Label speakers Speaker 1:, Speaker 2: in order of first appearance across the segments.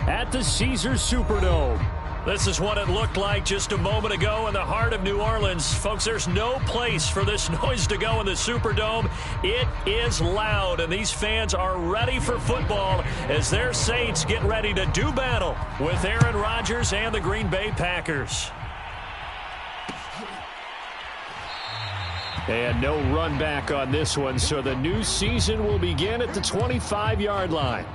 Speaker 1: at the Caesars Superdome. This is what it looked like just a moment ago in the heart of New Orleans. Folks, there's no place for this noise to go in the Superdome. It is loud, and these fans are ready for football as their Saints get ready to do battle with Aaron Rodgers and the Green Bay Packers. And no run back on this one, so the new season will begin at the 25-yard line.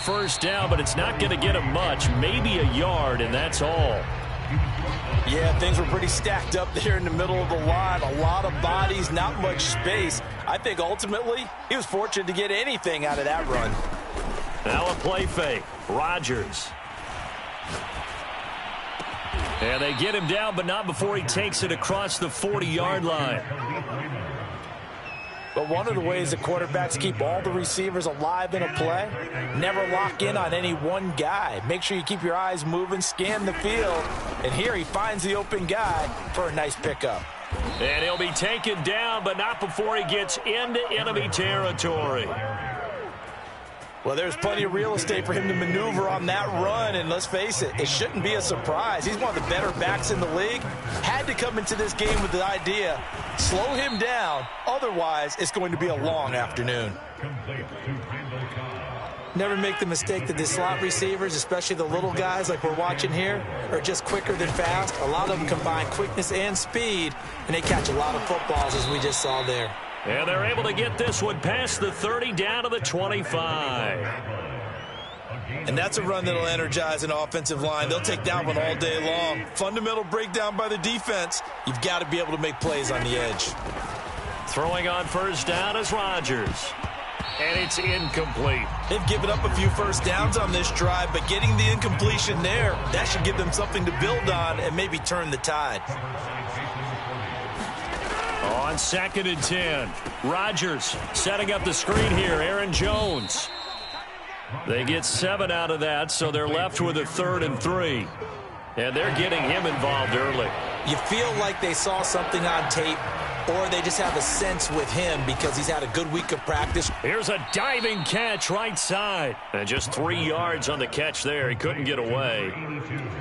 Speaker 1: First down, but it's not going to get him much, maybe a yard, and that's all.
Speaker 2: Yeah, things were pretty stacked up there in the middle of the line. A lot of bodies, not much space. I think ultimately he was fortunate to get anything out of that run.
Speaker 1: Now a play fake. Rodgers. And they get him down, but not before he takes it across the 40-yard line.
Speaker 2: But one of the ways that quarterbacks keep all the receivers alive in a play, never lock in on any one guy. Make sure you keep your eyes moving, scan the field. And here he finds the open guy for a nice pickup.
Speaker 1: And he'll be taken down, but not before he gets into enemy territory.
Speaker 2: Well, there's plenty of real estate for him to maneuver on that run, and let's face it, it shouldn't be a surprise. He's one of the better backs in the league. Had to come into this game with the idea, slow him down, otherwise it's going to be a long afternoon. Never make the mistake that the slot receivers, especially the little guys like we're watching here, are just quicker than fast. A lot of them combine quickness and speed, and they catch a lot of footballs, as we just saw there.
Speaker 1: And they're able to get this one past the 30 down to the 25.
Speaker 2: And that's a run that'll energize an offensive line. They'll take that one all day long. Fundamental breakdown by the defense. You've got to be able to make plays on the edge.
Speaker 1: Throwing on first down is Rodgers. And it's incomplete.
Speaker 2: They've given up a few first downs on this drive, but getting the incompletion there, that should give them something to build on and maybe turn the tide.
Speaker 1: On 2nd and 10, Rodgers setting up the screen here. Aaron Jones. They get 7 out of that, so they're left with a 3rd and 3. And they're getting him involved early.
Speaker 2: You feel like they saw something on tape, or they just have a sense with him because he's had a good week of practice.
Speaker 1: Here's a diving catch right side. And just 3 yards on the catch there. He couldn't get away.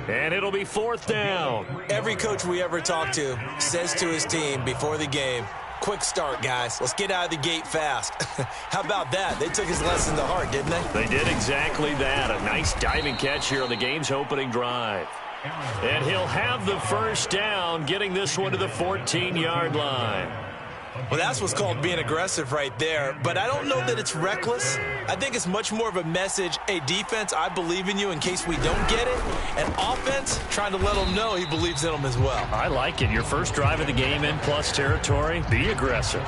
Speaker 1: And it'll be 4th down.
Speaker 2: Every coach we ever talk to says to his team before the game, quick start, guys. Let's get out of the gate fast. How about that? They took his lesson to heart, didn't they?
Speaker 1: They did exactly that. A nice diving catch here on the game's opening drive. And he'll have the first down, getting this one to the 14-yard line.
Speaker 2: Well, that's what's called being aggressive right there. But I don't know that it's reckless. I think it's much more of a message, hey, defense, I believe in you in case we don't get it. And offense, trying to let them know he believes in them as well.
Speaker 1: I like it. Your first drive of the game in plus territory, be aggressive.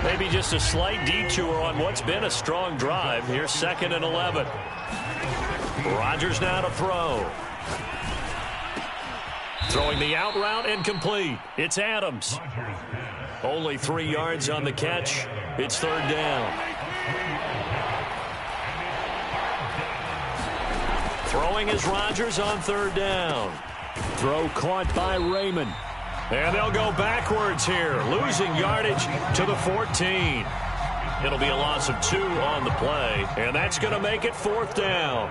Speaker 1: Maybe just a slight detour on what's been a strong drive. Here's 2nd and 11. Rodgers now to throw. Throwing the out route incomplete. It's Adams. Only 3 yards on the catch. It's 3rd down. Throwing is Rodgers on 3rd down. Throw caught by Raymond. And they'll go backwards here, losing yardage to the 14. It'll be a loss of 2 on the play, and that's going to make it 4th down.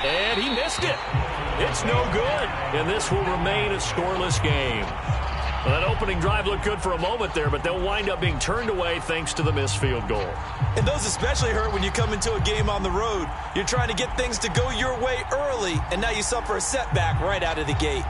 Speaker 1: And he missed it. It's no good. And this will remain a scoreless game. Well, that opening drive looked good for a moment there, but they'll wind up being turned away thanks to the missed field goal.
Speaker 2: And those especially hurt when you come into a game on the road. You're trying to get things to go your way early, and now you suffer a setback right out of the gate.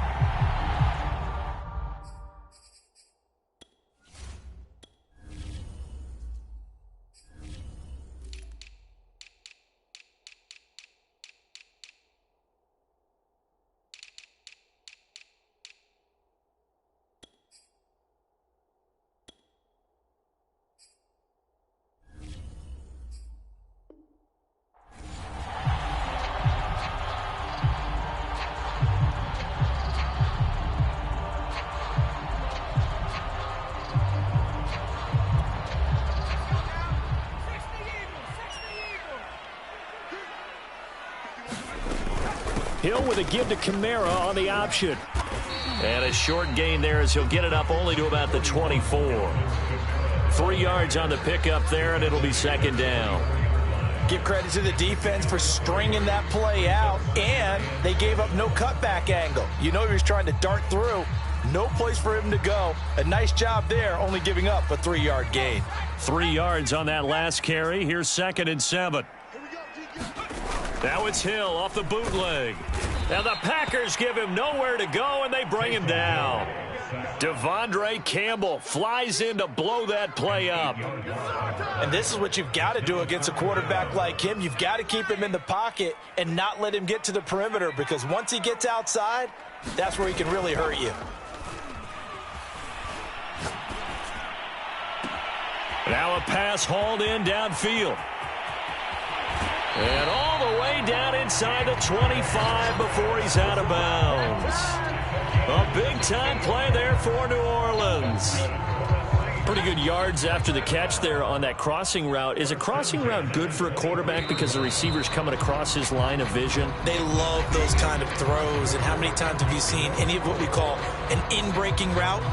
Speaker 1: Hill with a give to Kamara on the option. And a short gain there as he'll get it up only to about the 24. 3 yards on the pickup there, and it'll be second down.
Speaker 2: Give credit to the defense for stringing that play out, and they gave up no cutback angle. You know he was trying to dart through. No place for him to go. A nice job there, only giving up a 3-yard gain.
Speaker 1: 3 yards on that last carry. Here's 2nd and 7. Now it's Hill off the bootleg. Now the Packers give him nowhere to go, and they bring him down. Devondre Campbell flies in to blow that play up.
Speaker 2: And this is what you've got to do against a quarterback like him. You've got to keep him in the pocket and not let him get to the perimeter, because once he gets outside, that's where he can really hurt you.
Speaker 1: Now a pass hauled in downfield. And all the way down inside the 25 before he's out of bounds. A big-time play there for New Orleans. Pretty good yards after the catch there on that crossing route. Is a crossing route good for a quarterback because the receiver's coming across his line of vision?
Speaker 2: They love those kind of throws. And how many times have you seen any of what we call an in-breaking route?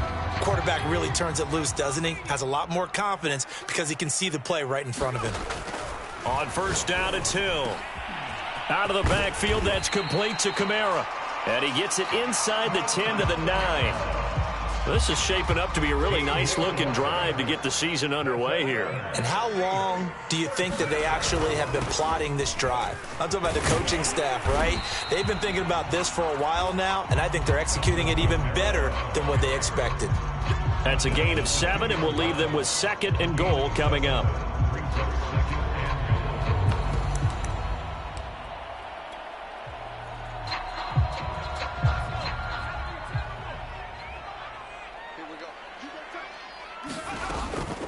Speaker 2: Quarterback really turns it loose, doesn't he? Has a lot more confidence because he can see the play right in front of him.
Speaker 1: On first down, it's Hill. Out of the backfield, that's complete to Kamara. And he gets it inside the 10 to the 9. This is shaping up to be a really nice-looking drive to get the season underway here.
Speaker 2: And how long do you think that they actually have been plotting this drive? I'm talking about the coaching staff, right? They've been thinking about this for a while now, and I think they're executing it even better than what they expected.
Speaker 1: That's a gain of 7, and we'll leave them with 2nd and goal coming up.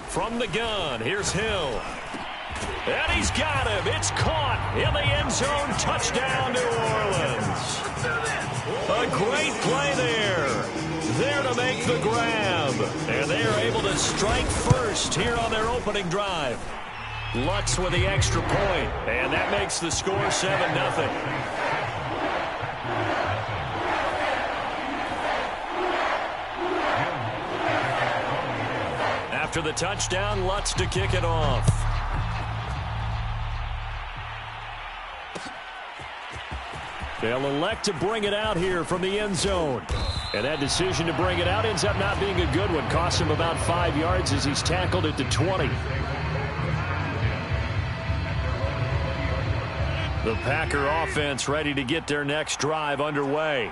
Speaker 1: From the gun, here's Hill. And he's got him. It's caught in the end zone. Touchdown, New Orleans. A great play there. There to make the grab. And they are able to strike first here on their opening drive. Lutz with the extra point. And that makes the score 7-0. After the touchdown, Lutz to kick it off. They'll elect to bring it out here from the end zone. And that decision to bring it out ends up not being a good one. Costs him about 5 yards as he's tackled at the 20. The Packer offense ready to get their next drive underway.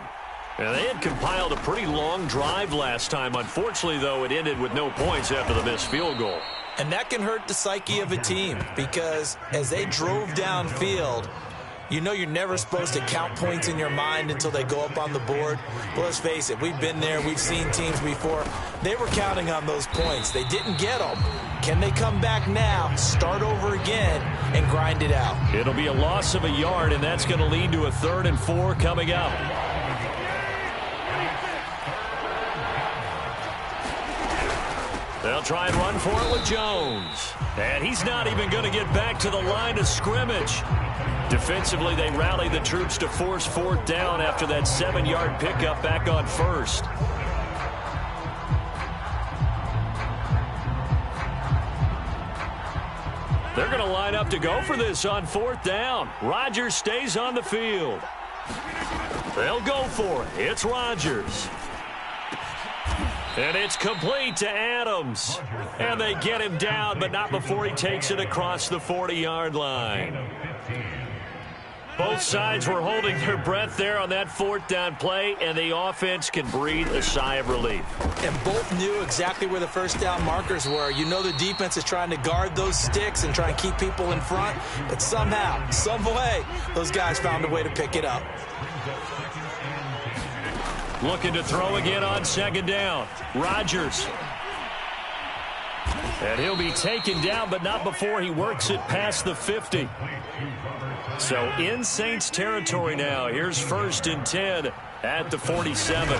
Speaker 1: And they had compiled a pretty long drive last time. Unfortunately, though, it ended with no points after the missed field goal.
Speaker 2: And that can hurt the psyche of a team, because as they drove downfield, you know you're never supposed to count points in your mind until they go up on the board. But let's face it, we've been there. We've seen teams before. They were counting on those points. They didn't get them. Can they come back now, start over again, and grind it out?
Speaker 1: It'll be a loss of a yard, and that's going to lead to a 3rd and 4 coming up. They'll try and run for it with Jones. And he's not even going to get back to the line of scrimmage. Defensively, they rally the troops to force 4th down after that 7-yard pickup back on 1st. They're going to line up to go for this on 4th down. Rodgers stays on the field. They'll go for it. It's Rodgers. And it's complete to Adams. And they get him down, but not before he takes it across the 40-yard line. Both sides were holding their breath there on that 4th down play, and the offense can breathe a sigh of relief.
Speaker 2: And both knew exactly where the 1st down markers were. You know the defense is trying to guard those sticks and try and keep people in front, but somehow, some way, those guys found a way to pick it up.
Speaker 1: Looking to throw again on 2nd down. Rodgers. And he'll be taken down, but not before he works it past the 50. So in Saints territory now. Here's 1st and 10 at the 47.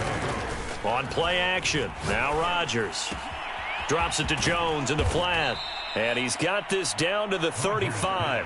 Speaker 1: On play action. Now Rodgers. Drops it to Jones in the flat. And he's got this down to the 35.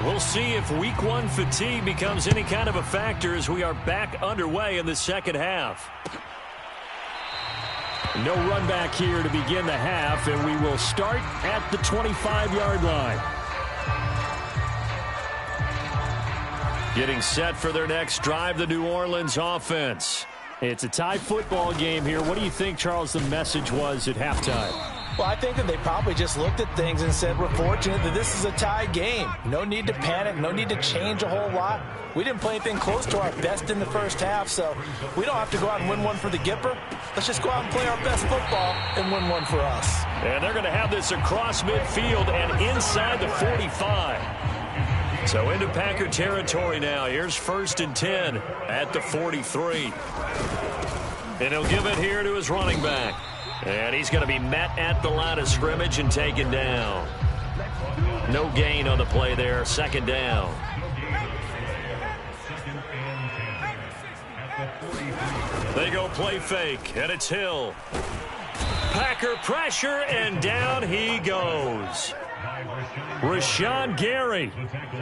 Speaker 1: We'll see if week one fatigue becomes any kind of a factor as we are back underway in the second half. No run back here to begin the half, and we will start at the 25-yard line. Getting set for their next drive, the New Orleans offense. It's a tie football game here. What do you think, Charles, the message was at halftime?
Speaker 2: Well, I think that they probably just looked at things and said, we're fortunate that this is a tie game. No need to panic. No need to change a whole lot. We didn't play anything close to our best in the first half, so we don't have to go out and win one for the Gipper. Let's just go out and play our best football and win one for us.
Speaker 1: And they're going to have this across midfield and inside the 45. So into Packer territory now. Here's 1st and 10 at the 43. And he'll give it here to his running back. And he's going to be met at the line of scrimmage and taken down. No gain on the play there. 2nd down. They go play fake, and it's Hill. Packer pressure, and down he goes. Rashawn Gary.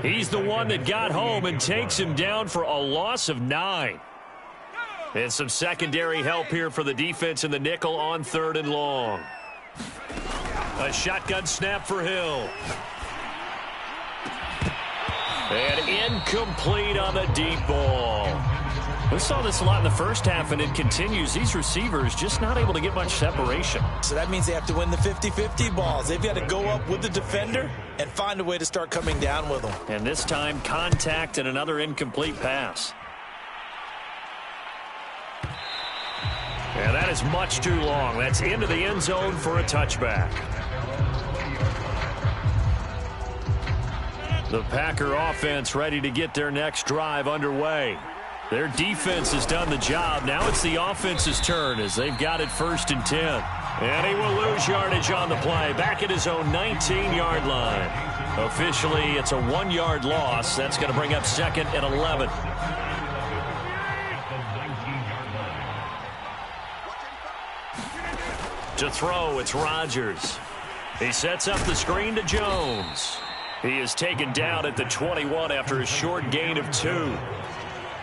Speaker 1: He's the one that got home and takes him down for a loss of 9. And some secondary help here for the defense in the nickel on 3rd and long. A shotgun snap for Hill. And incomplete on the deep ball. We saw this a lot in the first half, and it continues. These receivers just not able to get much separation.
Speaker 2: So that means they have to win the 50-50 balls. They've got to go up with the defender and find a way to start coming down with them.
Speaker 1: And this time, contact and another incomplete pass. And that is much too long. That's into the end zone for a touchback. The Packer offense ready to get their next drive underway. Their defense has done the job. Now it's the offense's turn as they've got it 1st and 10. And he will lose yardage on the play. Back at his own 19-yard line. Officially, it's a 1-yard loss. That's going to bring up 2nd and 11. To throw, it's Rodgers. He sets up the screen to Jones. He is taken down at the 21 after a short gain of 2.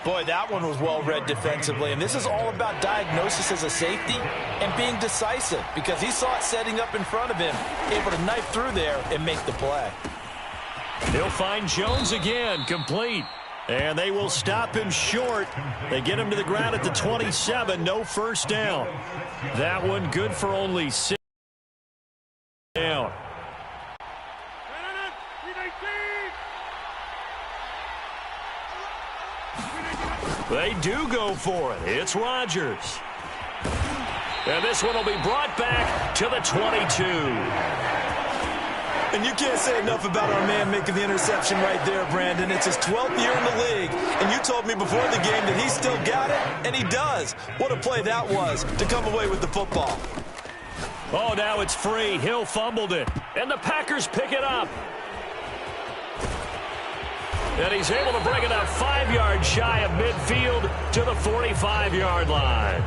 Speaker 2: Boy, that one was well read defensively, and this is all about diagnosis as a safety and being decisive because he saw it setting up in front of him, able to knife through there and make the play.
Speaker 1: He'll find Jones again, complete. And they will stop him short. They get him to the ground at the 27, no 1st down. That one good for only 6 down. They do go for it. It's Rodgers. And this one will be brought back to the 22.
Speaker 2: And you can't say enough about our man making the interception right there, Brandon. It's his 12th year in the league, and you told me before the game that he still got it, and he does. What a play that was to come away with the football.
Speaker 1: Oh, now it's free. Hill fumbled it, and the Packers pick it up. And he's able to bring it up 5 yards shy of midfield to the 45-yard line.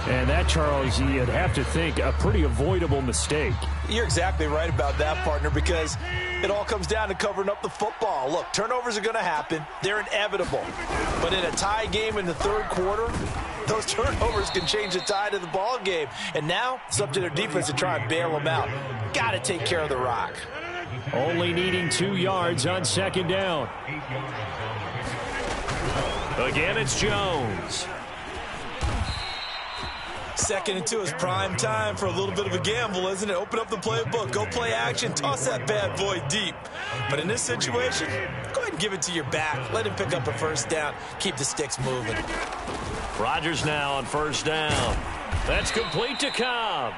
Speaker 3: And that, Charles, you'd have to think a pretty avoidable mistake.
Speaker 2: You're exactly right about that, partner, because it all comes down to covering up the football. Look, turnovers are going to happen. They're inevitable. But in a tie game in the 3rd quarter, those turnovers can change the tide of the ball game. And now it's up to their defense to try and bail them out. Got to take care of the rock.
Speaker 1: Only needing 2 yards on 2nd down. Again, it's Jones.
Speaker 2: 2nd and 2 is prime time for a little bit of a gamble, isn't it? Open up the playbook, go play action, toss that bad boy deep. But in this situation, go ahead and give it to your back. Let him pick up a 1st down. Keep the sticks moving.
Speaker 1: Rodgers now on 1st down. That's complete to Cobb.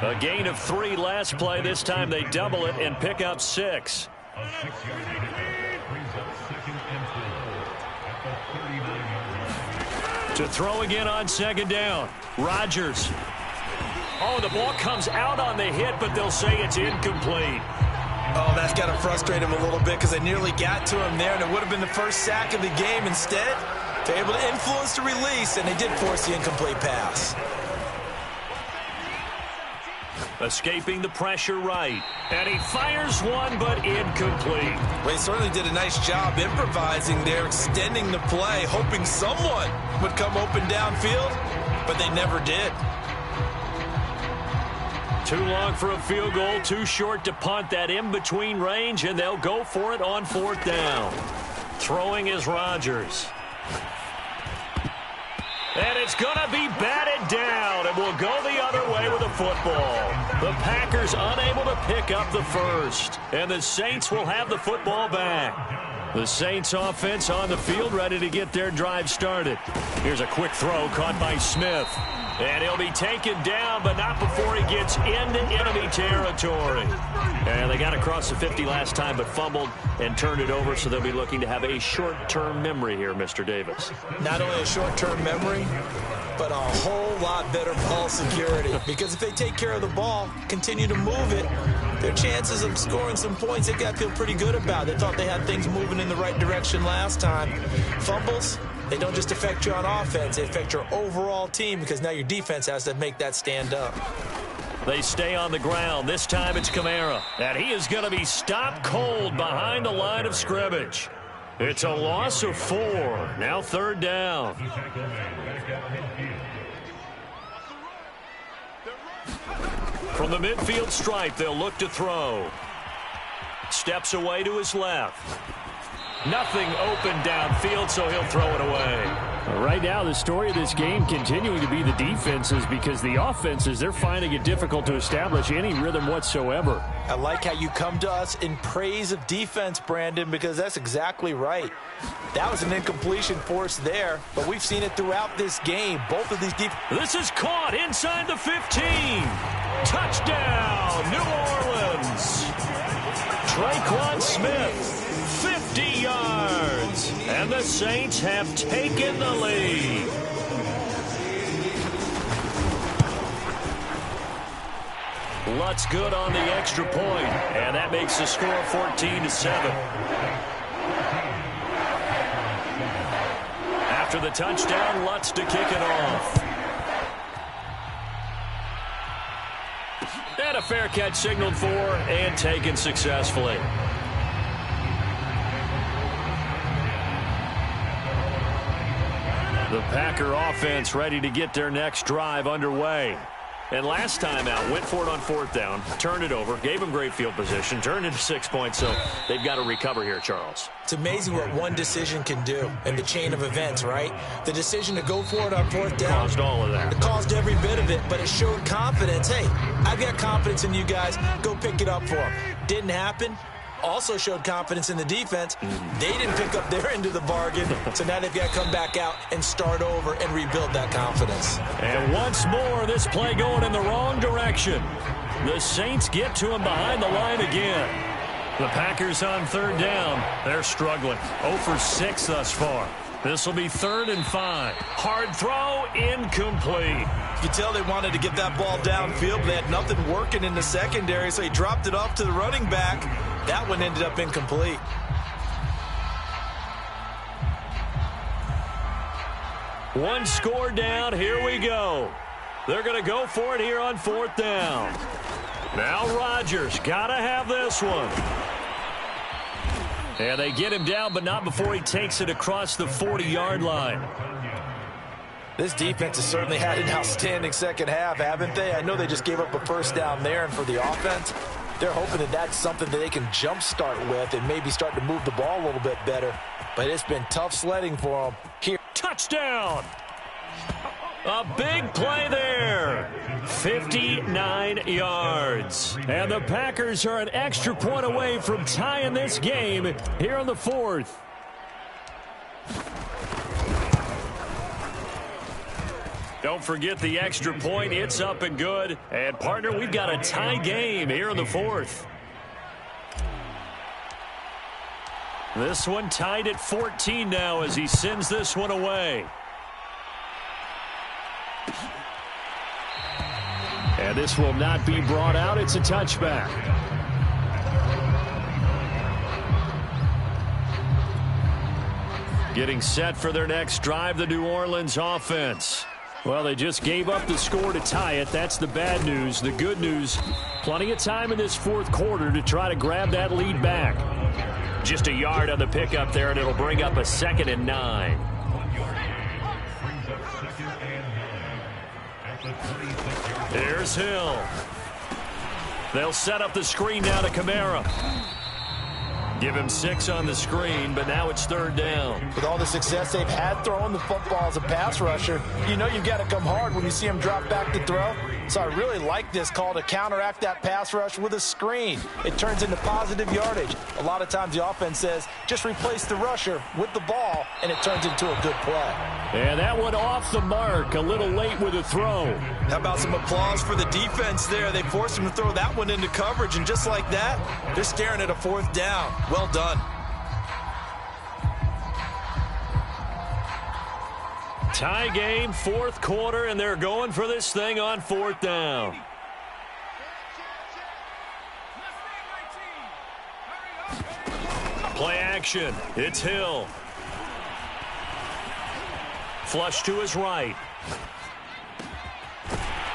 Speaker 1: A gain of 3 last play. This time they double it and pick up 6. To throw again on 2nd down. Rodgers. Oh, the ball comes out on the hit, but they'll say it's incomplete.
Speaker 2: Oh, that's got to frustrate him a little bit because they nearly got to him there, and it would have been the first sack of the game. Instead, they're able to influence the release, and they did force the incomplete pass.
Speaker 1: Escaping the pressure right. And he fires one, but incomplete.
Speaker 2: Well, he certainly did a nice job improvising there, extending the play, hoping someone would come open downfield, but they never did.
Speaker 1: Too long for a field goal, too short to punt. That in-between range, and they'll go for it on 4th down. Throwing is Rodgers. And it's going to be batted down, and we'll go the other way with the football. The Packers unable to pick up the first, and the Saints will have the football back. The Saints offense on the field, ready to get their drive started. Here's a quick throw caught by Smith. And he'll be taken down, but not before he gets into enemy territory. And they got across the 50 last time, but fumbled and turned it over, so they'll be looking to have a short-term memory here, Mr. Davis.
Speaker 2: Not only a short-term memory, but a whole lot better ball security. Because if they take care of the ball, continue to move it, their chances of scoring some points, they've got to feel pretty good about. They thought they had things moving in the right direction last time. Fumbles, they don't just affect you on offense, they affect your overall team because now your defense has to make that stand up.
Speaker 1: They stay on the ground. This time it's Kamara. And he is going to be stopped cold behind the line of scrimmage. It's a loss of 4. Now 3rd down. From the midfield stripe, they'll look to throw. Steps away to his left. Nothing open downfield, so he'll throw it away.
Speaker 3: Right now, the story of this game continuing to be the defenses, because the offenses, they're finding it difficult to establish any rhythm whatsoever.
Speaker 2: I like how you come to us in praise of defense, Brandon, because that's exactly right. That was an incompletion force there, but we've seen it throughout this game. Both of these
Speaker 1: This is caught inside the 15. Touchdown, New Orleans. Traquan Smith. 50 yards, and the Saints have taken the lead. Lutz good on the extra point, and that makes the score 14-7. After the touchdown, Lutz to kick it off. And a fair catch signaled for and taken successfully. The Packer offense ready to get their next drive underway. And last time out, went for it on 4th down, turned it over, gave them great field position, turned into 6 points, so they've got to recover here, Charles.
Speaker 2: It's amazing what one decision can do in the chain of events, right? The decision to go for it on 4th down.
Speaker 1: Caused all of that.
Speaker 2: It caused every bit of it, but it showed confidence. Hey, I've got confidence in you guys. Go pick it up for them. Didn't happen. Also showed confidence in the defense. They didn't pick up their end of the bargain, so now they've got to come back out and start over and rebuild that confidence.
Speaker 1: And once more, this play going in the wrong direction. The Saints get to him behind the line again. The Packers on 3rd down. They're struggling. 0 for 6 thus far. This will be 3rd and 5. Hard throw, incomplete.
Speaker 2: You could tell they wanted to get that ball downfield, but they had nothing working in the secondary, so he dropped it off to the running back. That one ended up incomplete.
Speaker 1: One score down. Here we go. They're going to go for it here on 4th down. Now Rodgers got to have this one. And they get him down, but not before he takes it across the 40-yard line.
Speaker 2: This defense has certainly had an outstanding second half, haven't they? I know they just gave up a 1st down there, and for the offense, they're hoping that that's something that they can jumpstart with and maybe start to move the ball a little bit better. But it's been tough sledding for them. Here.
Speaker 1: Touchdown! A big play there. 59 yards. And the Packers are an extra point away from tying this game here on the 4th. Don't forget the extra point. It's up and good. And, partner, we've got a tie game here in the 4th. This one tied at 14 now as he sends this one away. And this will not be brought out. It's a touchback. Getting set for their next drive, the New Orleans offense.
Speaker 3: Well, they just gave up the score to tie it. That's the bad news. The good news, plenty of time in this fourth quarter to try to grab that lead back.
Speaker 1: Just a yard on the pickup there, and it'll bring up a 2nd and 9. Here's Hill. They'll set up the screen now to Kamara. Give him 6 on the screen, but now it's 3rd down.
Speaker 2: With all the success they've had throwing the football as a pass rusher, you know you've got to come hard when you see him drop back to throw. So I really like this call to counteract that pass rush with a screen. It turns into positive yardage. A lot of times the offense says, just replace the rusher with the ball, and it turns into a good play.
Speaker 3: And that one off the mark, a little late with a throw.
Speaker 2: How about some applause for the defense there? They forced him to throw that one into coverage, and just like that, they're staring at a 4th down. Well done.
Speaker 1: Tie game, 4th quarter, and they're going for this thing on 4th down. Play action. It's Hill. Flush to his right.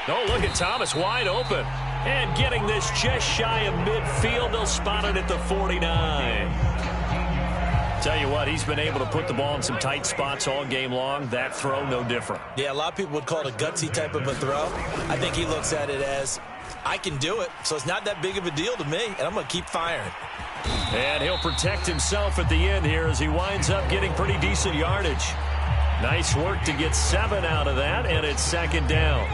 Speaker 1: Oh, look at Thomas wide open. And getting this just shy of midfield. They'll spot it at the 49. Tell you what, he's been able to put the ball in some tight spots all game long. That throw, no different.
Speaker 2: Yeah, a lot of people would call it a gutsy type of a throw. I think he looks at it as, I can do it, so it's not that big of a deal to me, and I'm going to keep firing.
Speaker 1: And he'll protect himself at the end here as he winds up getting pretty decent yardage. Nice work to get 7 out of that, and it's 2nd down.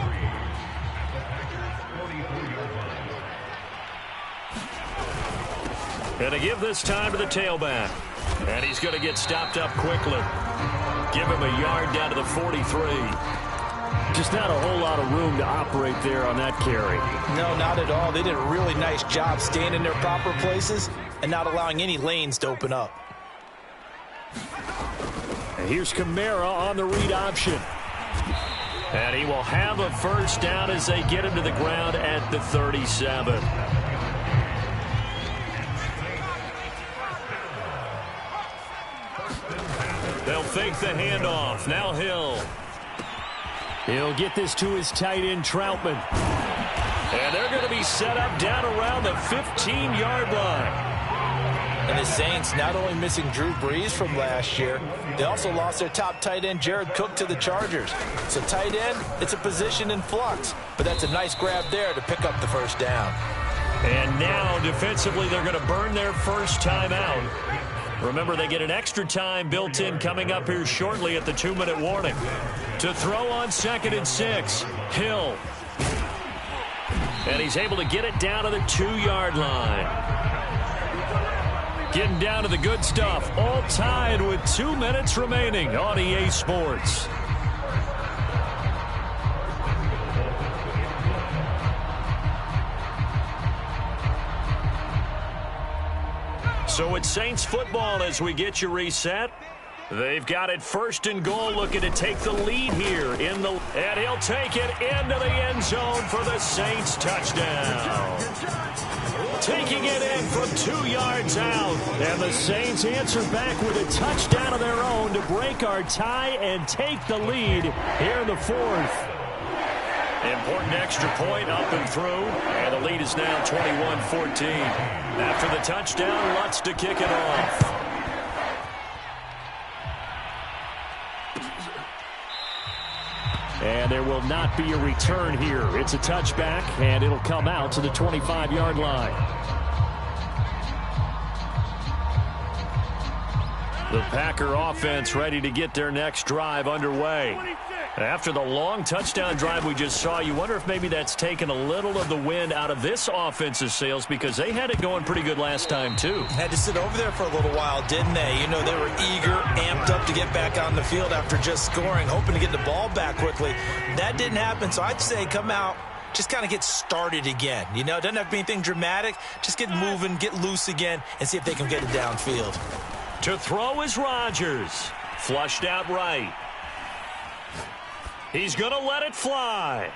Speaker 1: And to give this time to the tailback. And he's going to get stopped up quickly. Give him a yard down to the 43.
Speaker 3: Just not a whole lot of room to operate there on that carry.
Speaker 2: No, not at all. They did a really nice job staying in their proper places and not allowing any lanes to open up.
Speaker 3: And here's Kamara on the read option.
Speaker 1: And he will have a 1st down as they get him to the ground at the 37. They'll fake the handoff. Now Hill.
Speaker 3: He'll get this to his tight end, Troutman.
Speaker 1: And they're going to be set up down around the 15-yard line.
Speaker 2: And the Saints not only missing Drew Brees from last year, they also lost their top tight end, Jared Cook, to the Chargers. So tight end, it's a position in flux. But that's a nice grab there to pick up the 1st down.
Speaker 1: And now, defensively, they're going to burn their first time out. Remember, they get an extra time built in coming up here shortly at the 2-minute warning. To throw on 2nd and 6, Hill. And he's able to get it down to the 2-yard line. Getting down to the good stuff. All tied with 2 minutes remaining on EA Sports. So it's Saints football as we get you reset. They've got it 1st and goal, looking to take the lead here in the, and he'll take it into the end zone for the Saints touchdown. Taking it in from 2 yards out.
Speaker 3: And the Saints answer back with a touchdown of their own to break our tie and take the lead here in the 4th.
Speaker 1: Important extra point up and through, and the lead is now 21-14. After the touchdown, Lutz to kick it off.
Speaker 3: And there will not be a return here. It's a touchback, and it'll come out to the 25-yard line.
Speaker 1: The Packer offense ready to get their next drive underway. After the long touchdown drive we just saw, you wonder if maybe that's taken a little of the wind out of this offense's sails, because they had it going pretty good last time, too.
Speaker 2: Had to sit over there for a little while, didn't they? You know, they were eager, amped up to get back on the field after just scoring, hoping to get the ball back quickly. That didn't happen, so I'd say come out, just kind of get started again. You know, it doesn't have to be anything dramatic. Just get moving, get loose again, and see if they can get it downfield.
Speaker 1: To throw is Rodgers. Flushed out right. He's going to let it fly.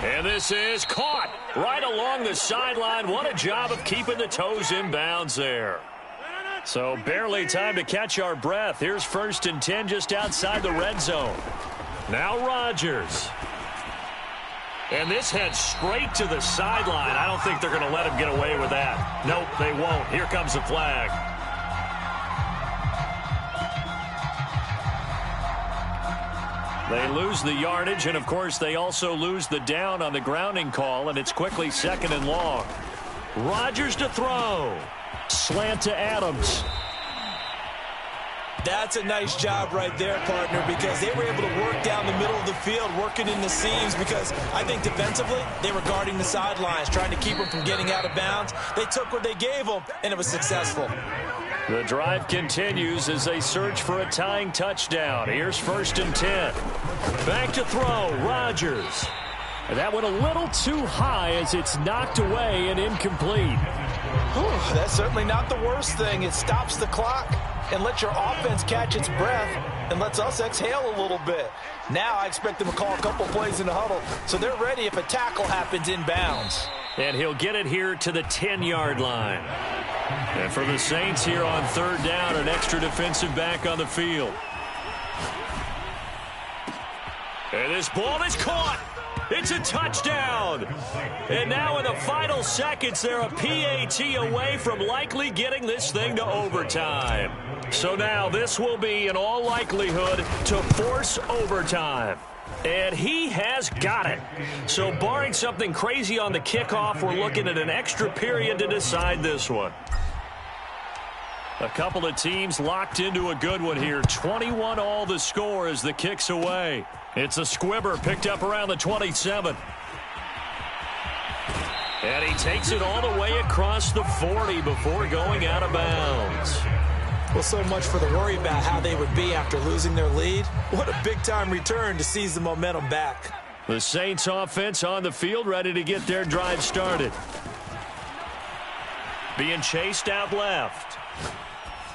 Speaker 1: And this is caught right along the sideline. What a job of keeping the toes in bounds there. So barely time to catch our breath. Here's 1st and 10 just outside the red zone. Now Rodgers. And this heads straight to the sideline. I don't think they're going to let him get away with that. Nope, they won't. Here comes the flag. They lose the yardage, and, of course, they also lose the down on the grounding call, and it's quickly 2nd and long. Rodgers to throw. Slant to Adams.
Speaker 2: That's a nice job right there, partner, because they were able to work down the middle of the field, working in the seams, because I think defensively they were guarding the sidelines, trying to keep them from getting out of bounds. They took what they gave them, and it was successful.
Speaker 1: The drive continues as they search for a tying touchdown. Here's 1st and 10. Back to throw, Rodgers. And that went a little too high as it's knocked away and incomplete.
Speaker 2: Whew, that's certainly not the worst thing. It stops the clock and lets your offense catch its breath and lets us exhale a little bit. Now I expect them to call a couple plays in the huddle so they're ready if a tackle happens inbounds.
Speaker 1: And he'll get it here to the 10-yard line. And for the Saints here on 3rd down, an extra defensive back on the field. And this ball is caught. It's a touchdown. And now in the final seconds, they're a PAT away from likely getting this thing to overtime. So now this will be, in all likelihood, to force overtime. And he has got it. So barring something crazy on the kickoff, we're looking at an extra period to decide this one. A couple of teams locked into a good one here. 21 all the score as the kick's away. It's a squibber picked up around the 27. And he takes it all the way across the 40 before going out of bounds.
Speaker 2: Well, so much for the worry about how they would be after losing their lead. What a big-time return to seize the momentum back.
Speaker 1: The Saints offense on the field, ready to get their drive started. Being chased out left.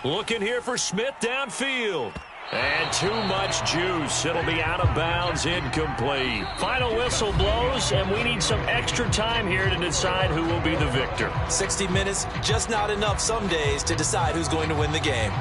Speaker 1: Looking here for Smith downfield. And too much juice. It'll be out of bounds, incomplete. Final whistle blows, and we need some extra time here to decide who will be the victor.
Speaker 2: 60 minutes, just not enough some days to decide who's going to win the game.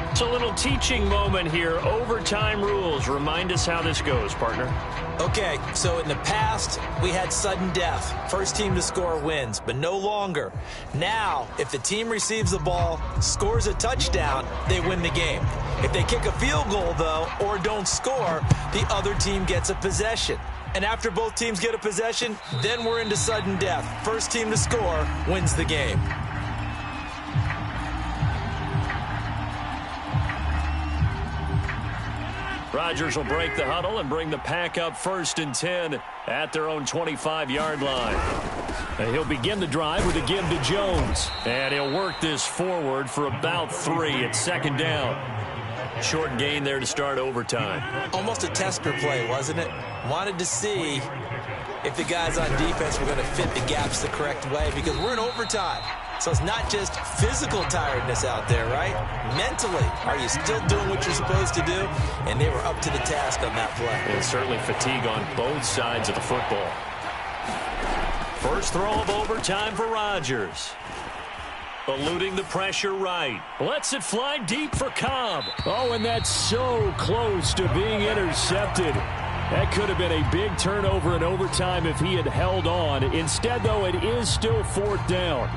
Speaker 1: It's a little teaching moment here. Overtime rules. Remind us how this goes, partner.
Speaker 2: Okay, so in the past, we had sudden death. First team to score wins, but no longer. Now, if the team receives the ball, scores a touchdown, they win the game. If they kick a field goal, though, or don't score, the other team gets a possession. And after both teams get a possession, then we're into sudden death. First team to score wins the game.
Speaker 1: Rodgers will break the huddle and bring the pack up 1st and 10 at their own 25-yard line. And he'll begin the drive with a give to Jones. And he'll work this forward for about 3 at 2nd down. Short gain there to start overtime.
Speaker 2: Almost a tester play, wasn't it? Wanted to see if the guys on defense were going to fit the gaps the correct way because we're in overtime. So it's not just physical tiredness out there, right? Mentally, are you still doing what you're supposed to do? And they were up to the task on that play.
Speaker 1: And certainly fatigue on both sides of the football. First throw of overtime for Rodgers. Eluding the pressure right. Lets it fly deep for Cobb.
Speaker 3: Oh, and that's so close to being intercepted. That could have been a big turnover in overtime if he had held on. Instead, though, it is still 4th down.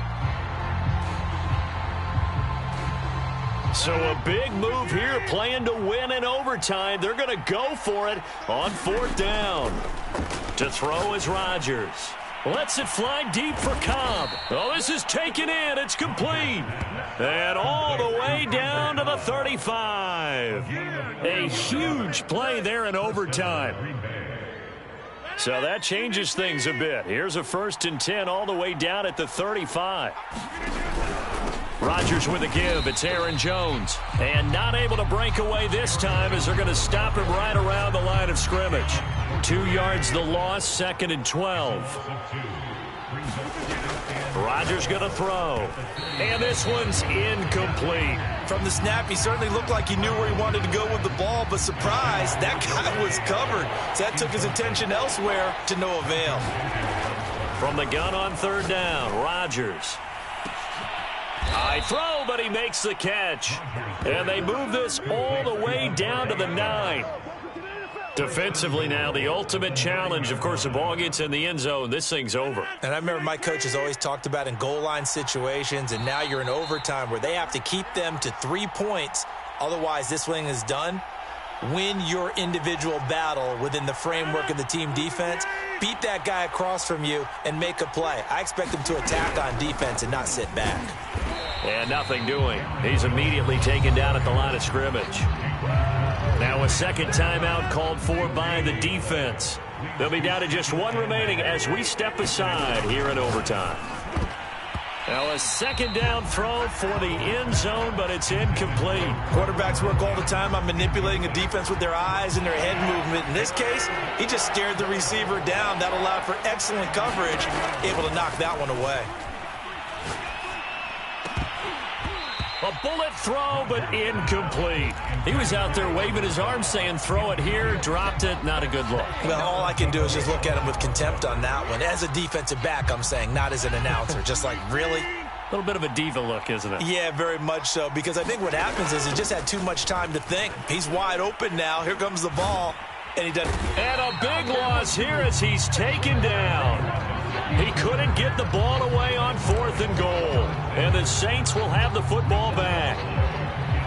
Speaker 1: So a big move here, playing to win in overtime. They're going to go for it on 4th down. To throw is Rodgers. Lets it fly deep for Cobb. Oh, this is taken in. It's complete. And all the way down to the 35. A huge play there in overtime. So that changes things a bit. Here's a 1st and 10 all the way down at the 35. Rodgers with a give. It's Aaron Jones. And not able to break away this time as they're going to stop him right around the line of scrimmage. 2 yards the loss, 2nd and 12. Rodgers going to throw. And this one's incomplete.
Speaker 2: From the snap, he certainly looked like he knew where he wanted to go with the ball, but surprise, that guy was covered. So that took his attention elsewhere to no avail.
Speaker 1: From the gun on 3rd down, Rodgers. High throw, but he makes the catch. And they move this all the way down to the 9. Defensively now, the ultimate challenge. Of course, the ball gets in the end zone. This thing's over.
Speaker 2: And I remember my coaches always talked about in goal line situations, and now you're in overtime where they have to keep them to 3 points. Otherwise, this thing is done. Win your individual battle within the framework of the team defense. Beat that guy across from you and make a play. I expect him to attack on defense and not sit back.
Speaker 1: And nothing doing. He's immediately taken down at the line of scrimmage. Now a second timeout called for by the defense. They'll be down to just one remaining as we step aside here in overtime. Now a second down throw for the end zone, but it's incomplete.
Speaker 2: Quarterbacks work all the time on manipulating a defense with their eyes and their head movement. In this case, he just stared the receiver down. That allowed for excellent coverage, able to knock that one away.
Speaker 1: A bullet throw, but incomplete. He was out there waving his arms saying, throw it here, dropped it, not a good look.
Speaker 2: Well, all I can do is just look at him with contempt on that one. As a defensive back, I'm saying, not as an announcer. Just like, really?
Speaker 1: A little bit of a diva look, isn't it?
Speaker 2: Yeah, very much so, because I think what happens is he just had too much time to think. He's wide open now. Here comes the ball, and he doesn't.
Speaker 1: And a big loss here as he's taken down. He couldn't get the ball away on 4th and goal. And the Saints will have the football back.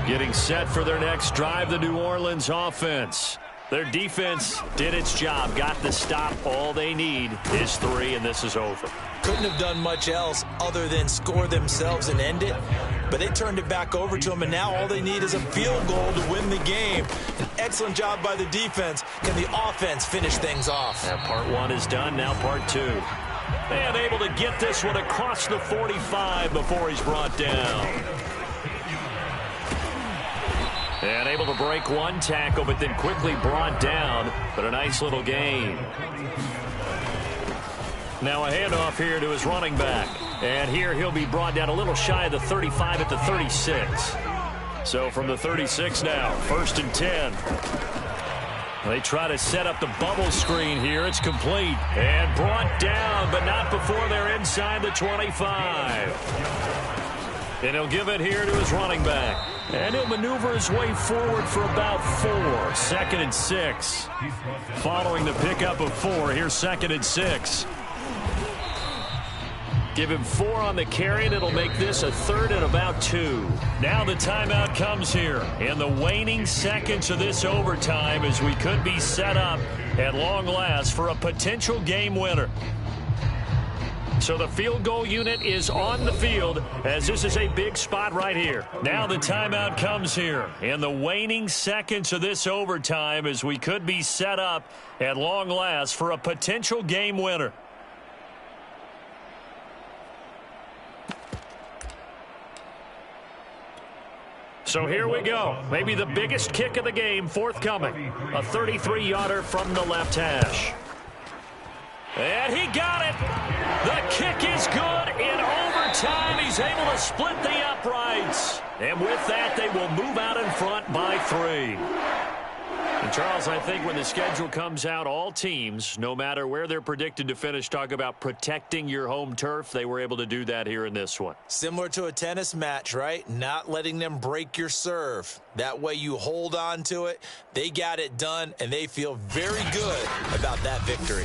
Speaker 1: Getting set for their next drive, the New Orleans offense. Their defense did its job, got the stop. All they need is 3, and this is over.
Speaker 2: Couldn't have done much else other than score themselves and end it. But they turned it back over to them, and now all they need is a field goal to win the game. An excellent job by the defense. Can the offense finish things off?
Speaker 1: Yeah, part 1 is done, now part 2. And able to get this one across the 45 before he's brought down. And able to break one tackle, but then quickly brought down. But a nice little gain. Now a handoff here to his running back. And here he'll be brought down a little shy of the 35 at the 36. So from the 36 now, 1st and 10. They try to set up the bubble screen here. It's complete. And brought down, but not before they're inside the 25. And he'll give it here to his running back. And he'll maneuver his way forward for about 4. 2nd and 6. Following the pickup of 4, here's 2nd and 6. Give him 4 on the carry, and it'll make this a 3rd and about 2. Now the timeout comes here. In the waning seconds of this overtime as we could be set up at long last for a potential game winner. So the field goal unit is on the field as this is a big spot right here. Now the timeout comes here. In the waning seconds of this overtime as we could be set up at long last for a potential game winner. So here we go. Maybe the biggest kick of the game forthcoming. A 33-yarder from the left hash. And he got it. The kick is good in overtime. He's able to split the uprights. And with that, they will move out in front by 3. And Charles, I think when the schedule comes out, all teams, no matter where they're predicted to finish, talk about protecting your home turf. They were able to do that here in this one.
Speaker 2: Similar to a tennis match, right? Not letting them break your serve. That way you hold on to it. They got it done, and they feel very good about that victory.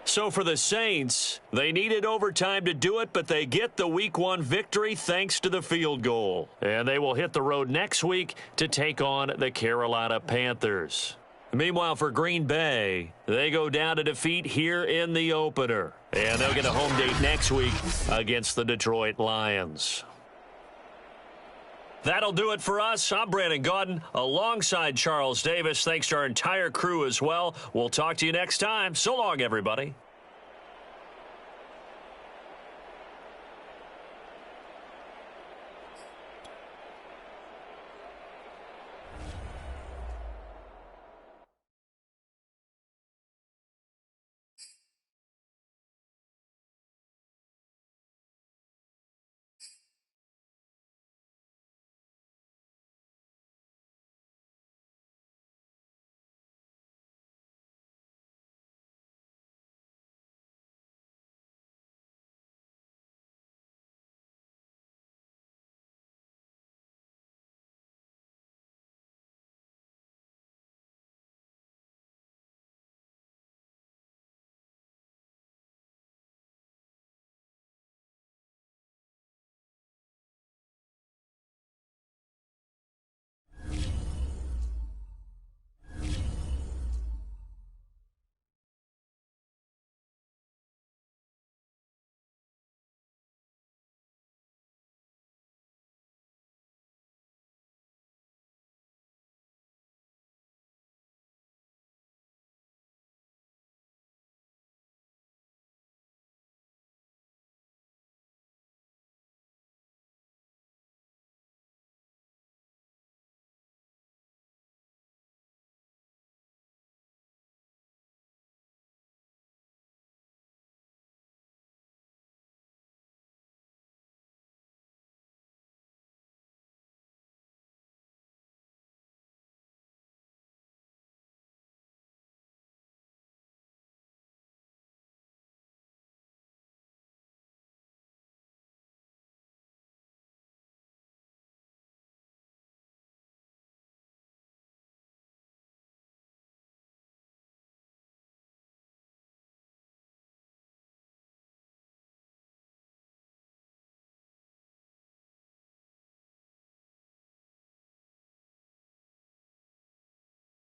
Speaker 1: So for the Saints, they needed overtime to do it, but they get the Week 1 victory thanks to the field goal. And they will hit the road next week to take on the Carolina Panthers. Meanwhile, for Green Bay, they go down to defeat here in the opener. And they'll get a home date next week against the Detroit Lions. That'll do it for us. I'm Brandon Gaudin alongside Charles Davis. Thanks to our entire crew as well. We'll talk to you next time. So long, everybody.